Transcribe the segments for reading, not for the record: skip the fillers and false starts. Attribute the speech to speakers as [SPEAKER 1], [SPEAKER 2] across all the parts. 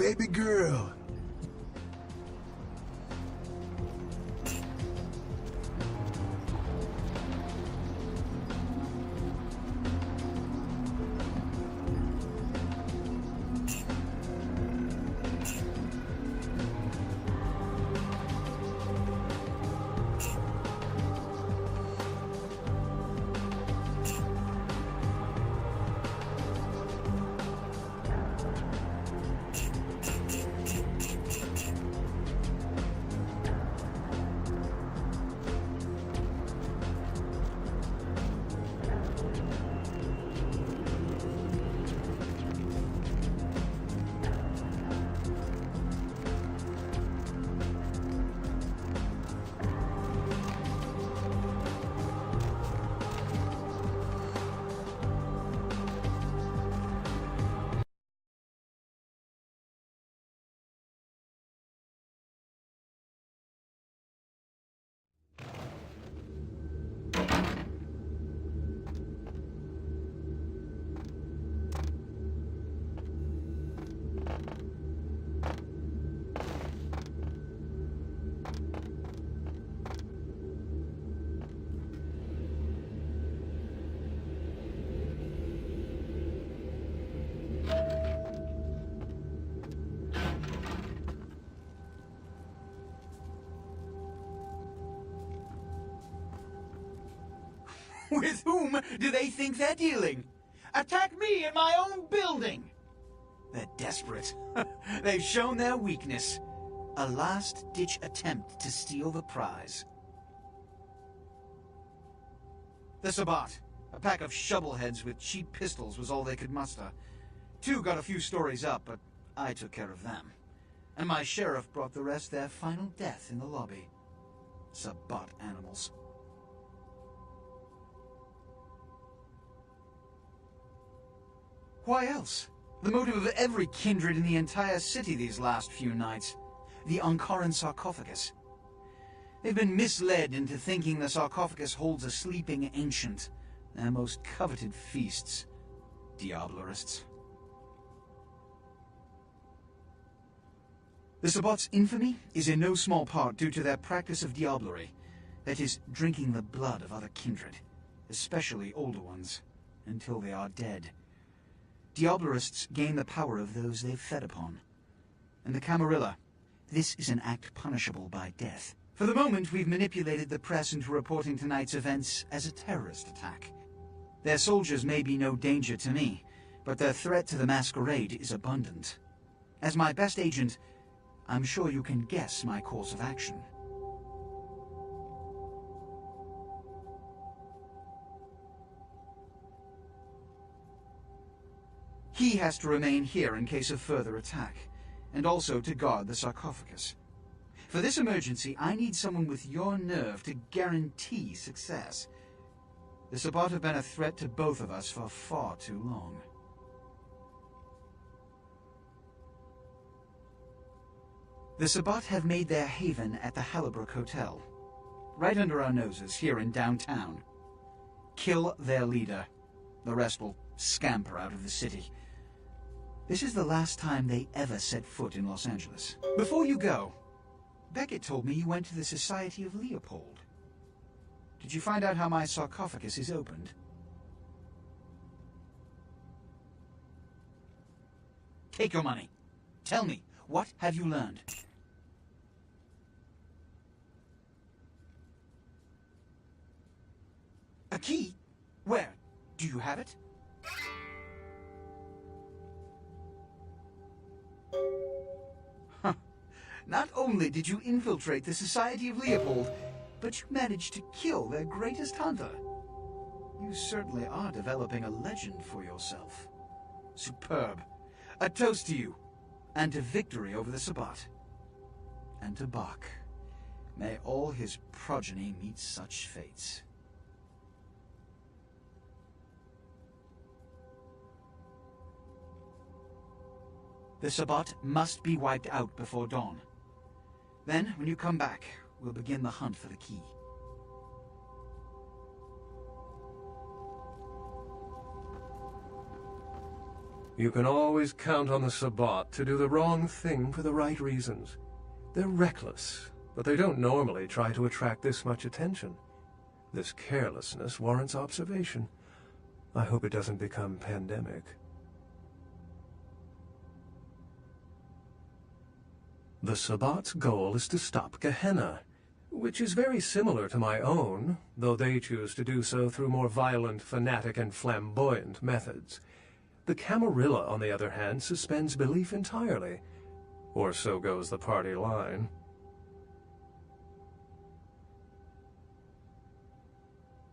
[SPEAKER 1] baby girl.
[SPEAKER 2] With whom do they think they're dealing? Attack me in my own building! They're desperate. They've shown their weakness. A last-ditch attempt to steal the prize. The Sabbat. A pack of shovelheads with cheap pistols was all they could muster. Two got a few stories up, but I took care of them. And my sheriff brought the rest their final death in the lobby. Sabbat animals. Why else? The motive of every kindred in the entire city these last few nights. The Ankaran sarcophagus. They've been misled into thinking the sarcophagus holds a sleeping ancient. Their most coveted feasts. Diablerists. The Sabbat's infamy is in no small part due to their practice of diablerie. That is, drinking the blood of other kindred. Especially older ones. Until they are dead. Diablerists gain the power of those they've fed upon. And the Camarilla, this is an act punishable by death. For the moment, we've manipulated the press into reporting tonight's events as a terrorist attack. Their soldiers may be no danger to me, but their threat to the Masquerade is abundant. As my best agent, I'm sure you can guess my course of action. He has to remain here in case of further attack, and also to guard the sarcophagus. For this emergency, I need someone with your nerve to guarantee success. The Sabbat have been a threat to both of us for far too long. The Sabbat have made their haven at the Hollowbrook Hotel, right under our noses here in downtown. Kill their leader. The rest will scamper out of the city. This is the last time they ever set foot in Los Angeles. Before you go, Beckett told me you went to the Society of Leopold. Did you find out how my sarcophagus is opened? Take your money. Tell me, what have you learned? A key? Where? Do you have it? Huh. Not only did you infiltrate the Society of Leopold, but you managed to kill their greatest hunter. You certainly are developing a legend for yourself. Superb. A toast to you, and to victory over the Sabbat. And to Bach. May all his progeny meet such fates. The Sabbat must be wiped out before dawn. Then, when you come back, we'll begin the hunt for the key.
[SPEAKER 1] You can always count on the Sabbat to do the wrong thing for the right reasons. They're reckless, but they don't normally try to attract this much attention. This carelessness warrants observation. I hope it doesn't become pandemic. The Sabbat's goal is to stop Gehenna, which is very similar to my own, though they choose to do so through more violent, fanatic, and flamboyant methods. The Camarilla, on the other hand, suspends belief entirely, or so goes the party line.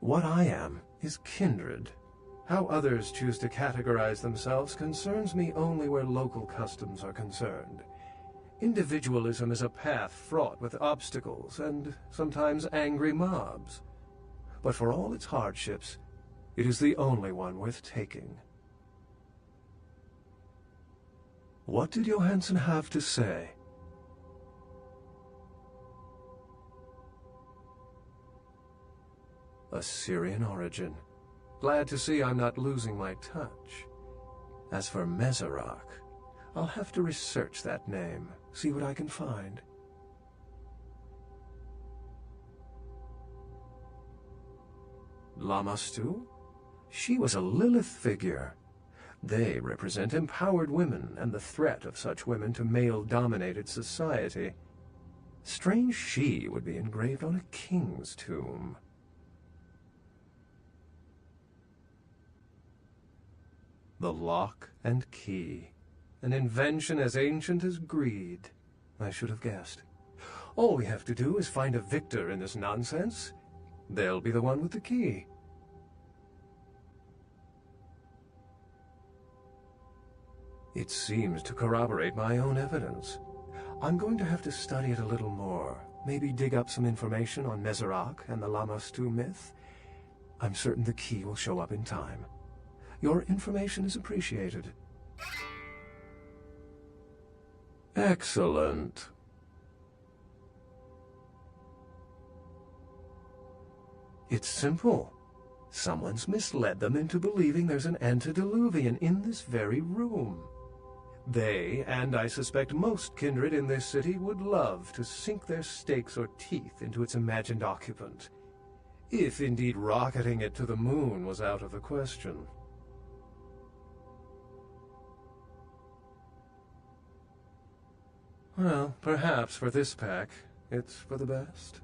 [SPEAKER 1] What I am is kindred. How others choose to categorize themselves concerns me only where local customs are concerned. Individualism is a path fraught with obstacles and sometimes angry mobs. But for all its hardships, it is the only one worth taking. What did Johansson have to say? Assyrian origin. Glad to see I'm not losing my touch. As for Mezerak, I'll have to research that name, see what I can find. Lamastu? She was a Lilith figure. They represent empowered women and the threat of such women to male-dominated society. Strange she would be engraved on a king's tomb. The lock and key. An invention as ancient as greed. I should have guessed. All we have to do is find a victor in this nonsense. They'll be the one with the key. It seems to corroborate my own evidence. I'm going to have to study it a little more. Maybe dig up some information on Mezerak and the Lamastu myth. I'm certain the key will show up in time. Your information is appreciated. Excellent. It's simple. Someone's misled them into believing there's an antediluvian in this very room. They, and I suspect most kindred in this city, would love to sink their stakes or teeth into its imagined occupant. If indeed rocketing it to the moon was out of the question. Well, perhaps for this pack, it's for the best.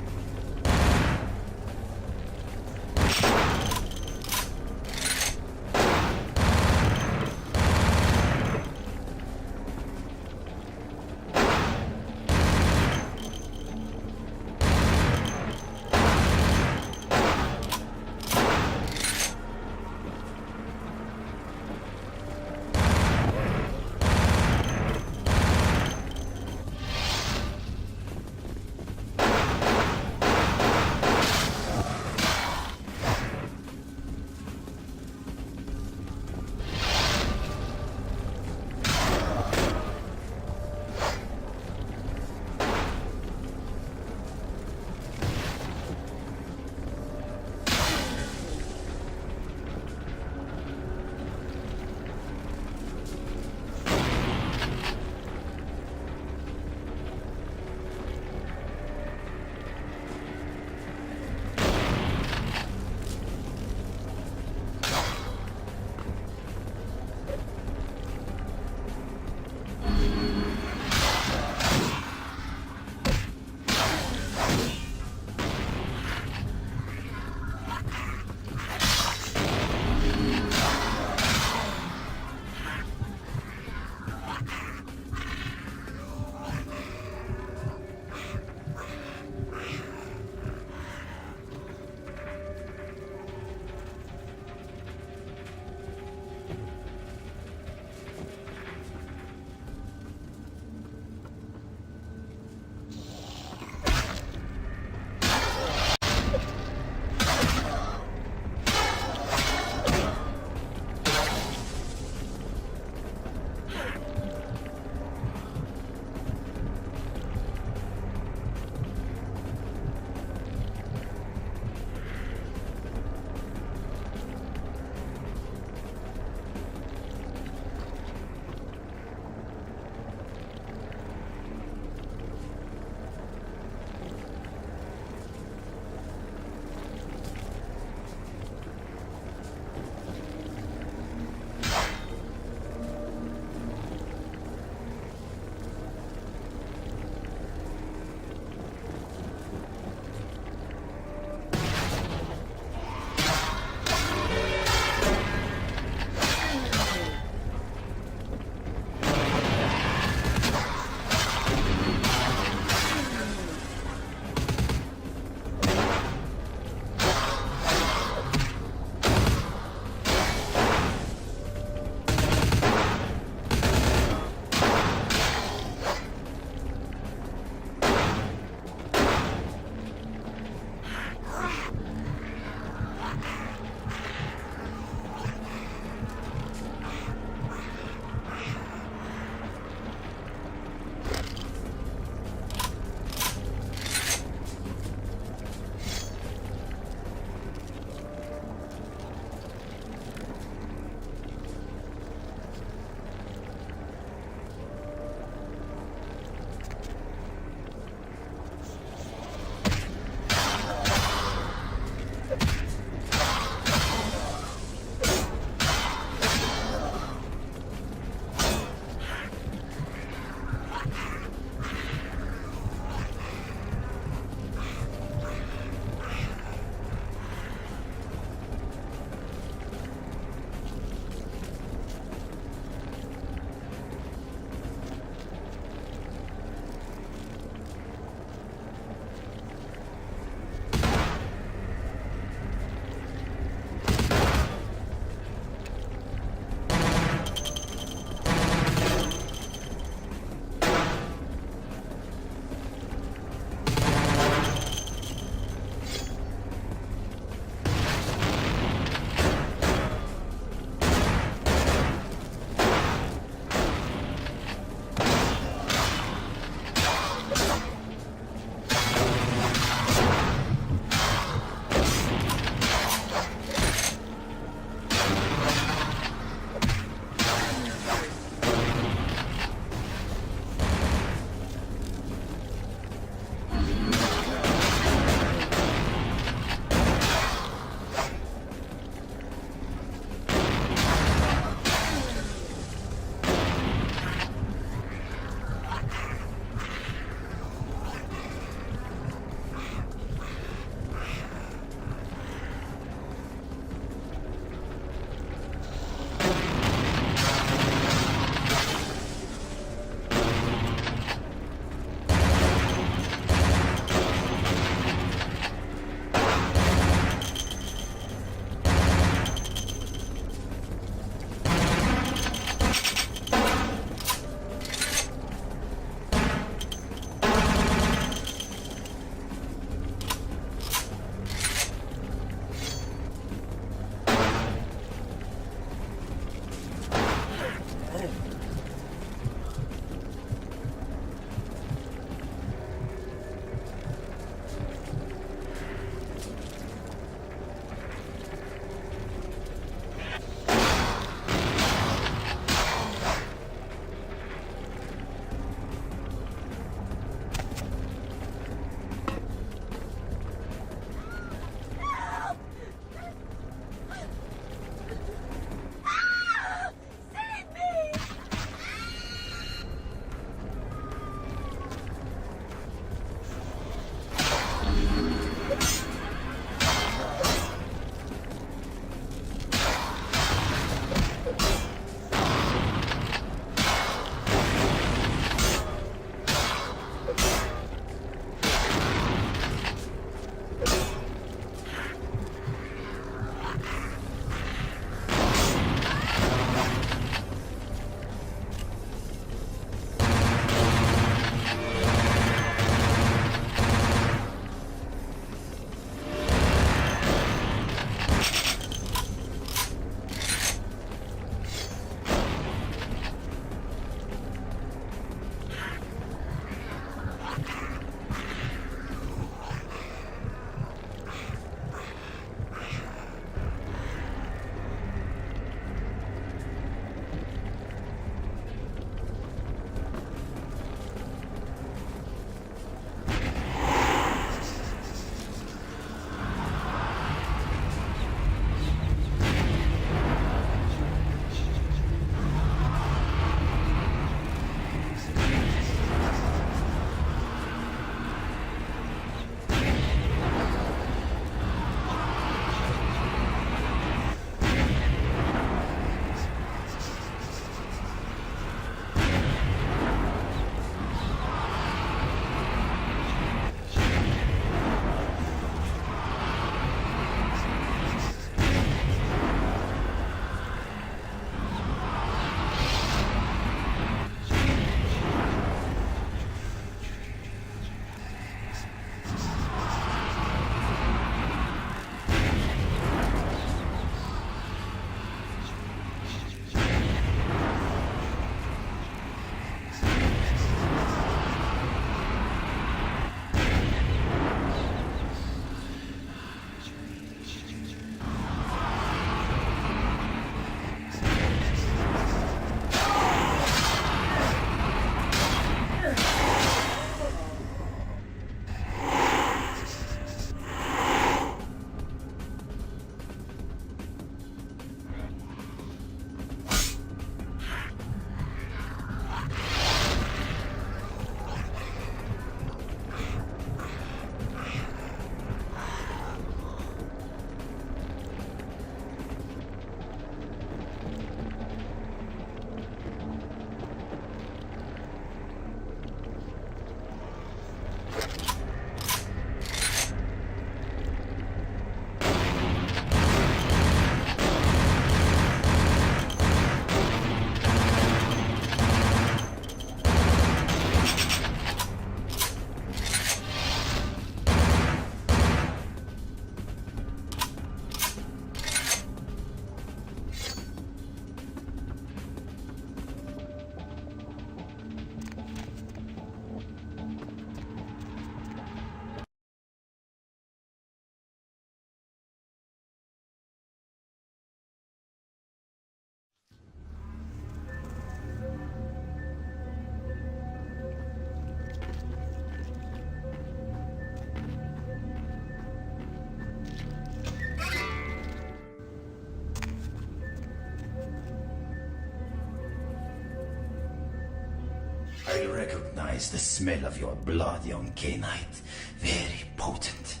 [SPEAKER 3] I recognize the smell of your blood, young K-Knight. Very potent.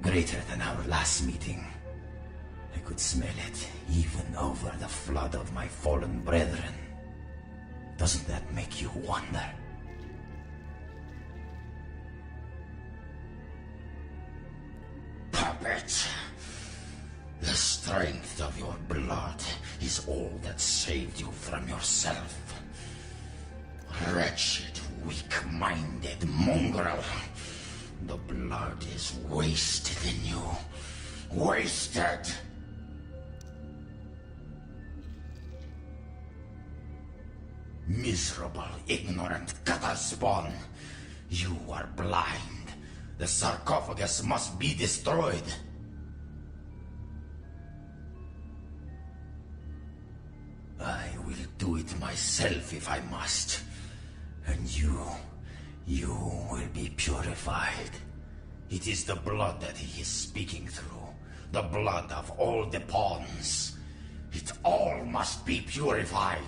[SPEAKER 3] Greater than our last meeting. I could smell it, even over the flood of my fallen brethren. Doesn't that make you wonder? Puppet! The strength of your blood is all that saved you from yourself. Wretched, weak-minded mongrel. The blood is wasted in you. Wasted! Miserable, ignorant gutter spawn. You are blind. The sarcophagus must be destroyed. I will do it myself if I must. And you will be purified. It is the blood that he is speaking through. The blood of all the pawns. It all must be purified.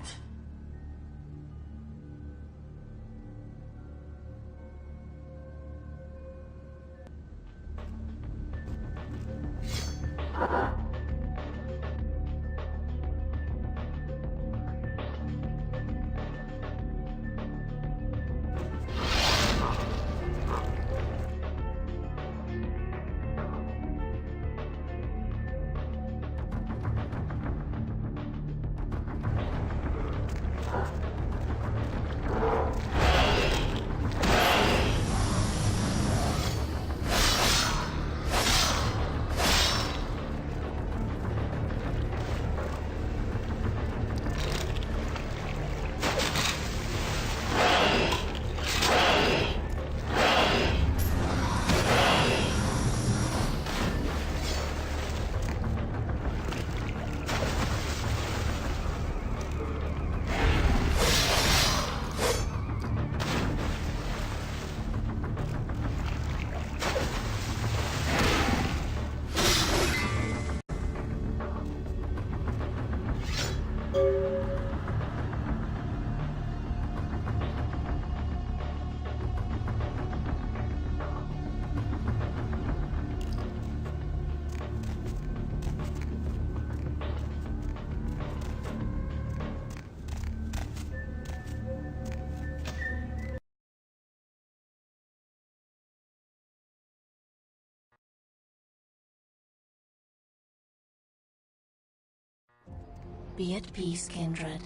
[SPEAKER 4] Be at peace, kindred.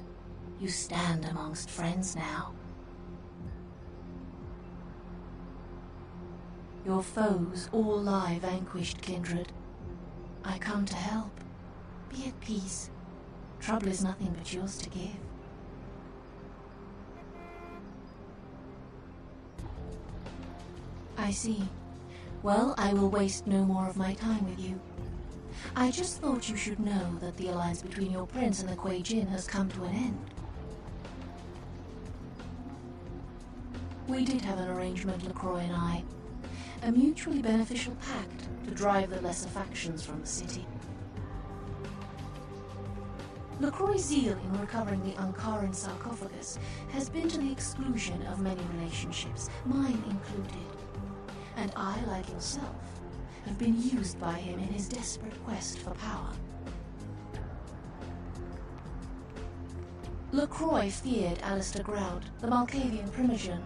[SPEAKER 4] You stand amongst friends now. Your foes all lie vanquished, kindred. I come to help. Be at peace. Trouble is nothing but yours to give. I see. Well, I will waste no more of my time with you. I just thought you should know that the alliance between your prince and the Kuei Jin has come to an end. We did have an arrangement, LaCroix and I. A mutually beneficial pact to drive the lesser factions from the city. LaCroix's zeal in recovering the Ankaran sarcophagus has been to the exclusion of many relationships, mine included. And I, like yourself, have been used by him in his desperate quest for power. LaCroix feared Alistair Grout, the Malkavian primogen,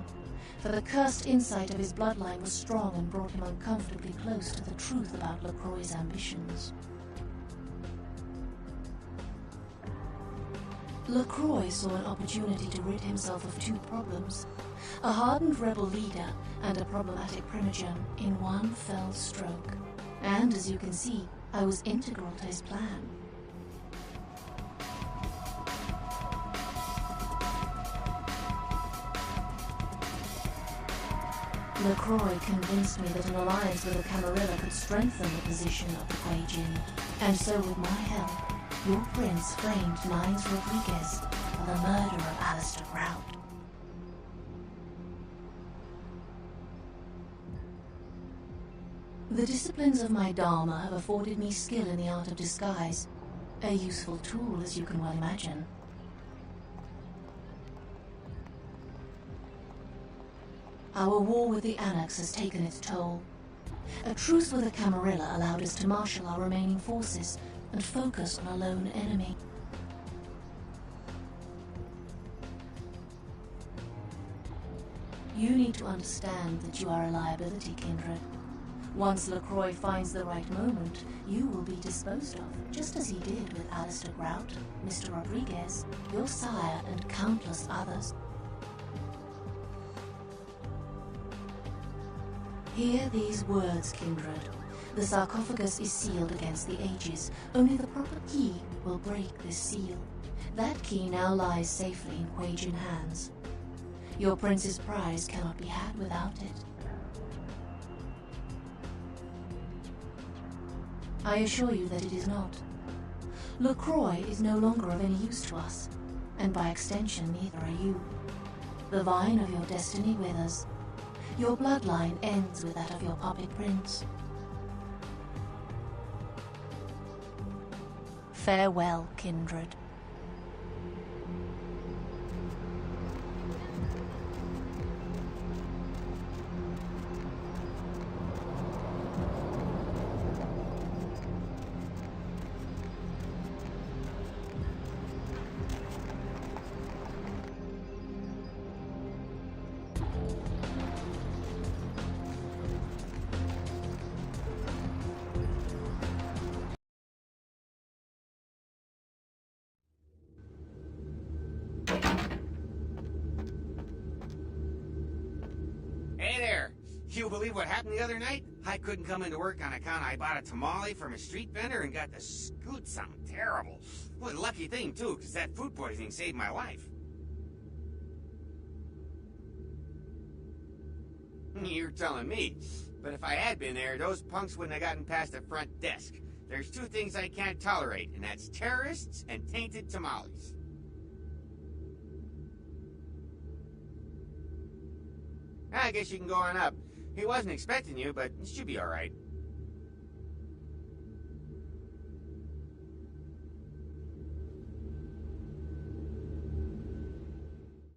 [SPEAKER 4] for the cursed insight of his bloodline was strong and brought him uncomfortably close to the truth about LaCroix's ambitions. LaCroix saw an opportunity to rid himself of two problems, a hardened rebel leader and a problematic primogen, in one fell stroke. And as you can see, I was integral to his plan. LaCroix convinced me that an alliance with the Camarilla could strengthen the position of the Kuei Jin, and so with my help, your prince framed Nines Rodriguez for the murder of Alistair Grout. The disciplines of my Dharma have afforded me skill in the art of disguise, a useful tool, as you can well imagine. Our war with the Annex has taken its toll. A truce with the Camarilla allowed us to marshal our remaining forces and focus on a lone enemy. You need to understand that you are a liability, Kindred. Once LaCroix finds the right moment, you will be disposed of, just as he did with Alistair Grout, Mr. Rodriguez, your sire, and countless others. Hear these words, Kindred. The sarcophagus is sealed against the ages. Only the proper key will break this seal. That key now lies safely in Huijin hands. Your prince's prize cannot be had without it. I assure you that it is not. LaCroix is no longer of any use to us, and by extension neither are you. The vine of your destiny withers. Your bloodline ends with that of your puppet prince. Farewell, Kindred.
[SPEAKER 5] Hey there! You believe what happened the other night? I couldn't come into work on account I bought a tamale from a street vendor and got the scoot something terrible. What a lucky thing, too, because that food poisoning saved my life. You're telling me. But if I had been there, those punks wouldn't have gotten past the front desk. There's two things I can't tolerate, and that's terrorists and tainted tamales. I guess you can go on up. He wasn't expecting you, but it should be all right.